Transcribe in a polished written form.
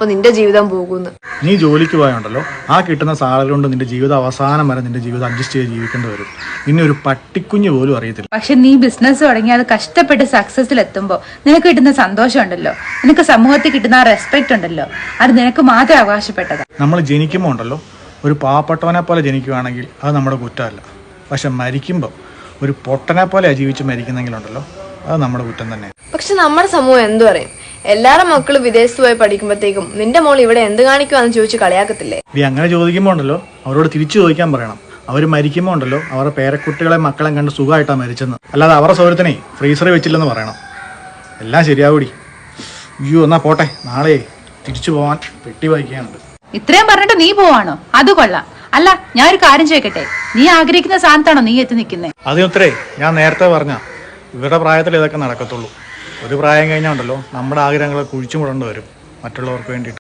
അപ്പൊ നിന്റെ ജീവിതം പോകുന്നു. നീ ജോലിക്ക് പോയാണ്ടല്ലോ, ആ കിട്ടുന്ന സാലറി കൊണ്ട് നിന്റെ ജീവിതം അവസാനം വരെ നിന്റെ ജീവിതം അഡ്ജസ്റ്റ് ചെയ്ത് ജീവിക്കേണ്ടി വരും. നിന്നെ ഒരു പട്ടിക്കുഞ്ഞ് പോലും അറിയത്തില്ല. പക്ഷെ നീ ബിസിനസ് തുടങ്ങി അത് കഷ്ടപ്പെട്ട് സക്സസിൽ എത്തുമ്പോൾ നിനക്ക് കിട്ടുന്ന സന്തോഷം ഉണ്ടല്ലോ, നിനക്ക് സമൂഹത്തിൽ കിട്ടുന്ന ആ റെസ്പെക്ട് ഉണ്ടല്ലോ, അത് നിനക്ക് മാത്രം അവകാശപ്പെട്ടതാ. നമ്മൾ ജനിക്കുമ്പോൾ ഉണ്ടല്ലോ, ഒരു പാവപ്പെട്ടവനെ പോലെ ജനിക്കുകയാണെങ്കിൽ അത് നമ്മുടെ കുറ്റമല്ല. പക്ഷെ മരിക്കുമ്പോൾ ഒരു പൊട്ടനെ പോലെ ജീവിച്ച് മരിക്കുന്നെങ്കിലുണ്ടല്ലോ, അത് നമ്മുടെ കുറ്റം തന്നെ. പക്ഷെ നമ്മുടെ സമൂഹം എന്തു പറയും? എല്ലാവരുടെ മക്കളും വിദേശത്ത് പോയി പഠിക്കുമ്പോഴത്തേക്കും നിന്റെ മോൾ ഇവിടെ എന്ത് കാണിക്കുവാന്ന് ചോദിച്ച് കളിയാക്കത്തില്ലേ? നീ അങ്ങനെ ചോദിക്കുമ്പോൾ ഉണ്ടല്ലോ, അവരോട് തിരിച്ചു ചോദിക്കാൻ പറയണം. അവർ മരിക്കുമ്പോൾ ഉണ്ടല്ലോ, അവരുടെ പേരക്കുട്ടികളെ മക്കളെ കണ്ട് സുഖമായിട്ടാണ് മരിച്ചെന്ന്, അല്ലാതെ അവരുടെ സൗകര്യത്തിനെ ഫ്രീസറിൽ വെച്ചില്ലെന്ന് പറയണം. എല്ലാം ശരിയാവൂടി. അയ്യോ, എന്നാ പോട്ടെ, നാളെ തിരിച്ചു പോവാൻ പെട്ടി വായിക്കാനുണ്ട്. ഇത്രയും പറഞ്ഞിട്ട് നീ പോവാണോ? അത് കൊള്ളാം. അല്ല, ഞാൻ ഒരു കാര്യം ചോദിക്കട്ടെ, നീ ആഗ്രഹിക്കുന്ന സ്ഥാനത്താണോ നീ എത്തി നിൽക്കുന്നത്? അതിനുത്തരേ ഞാൻ നേരത്തെ പറഞ്ഞ ഇവരുടെ പ്രായത്തിൽ ഇതൊക്കെ നടക്കത്തുള്ളൂ. ഒരു പ്രായം കഴിഞ്ഞാൽ ഉണ്ടല്ലോ, നമ്മുടെ ആഗ്രഹങ്ങളെ കുഴിച്ചു മുടേണ്ടി വരും മറ്റുള്ളവർക്ക് വേണ്ടിയിട്ട്.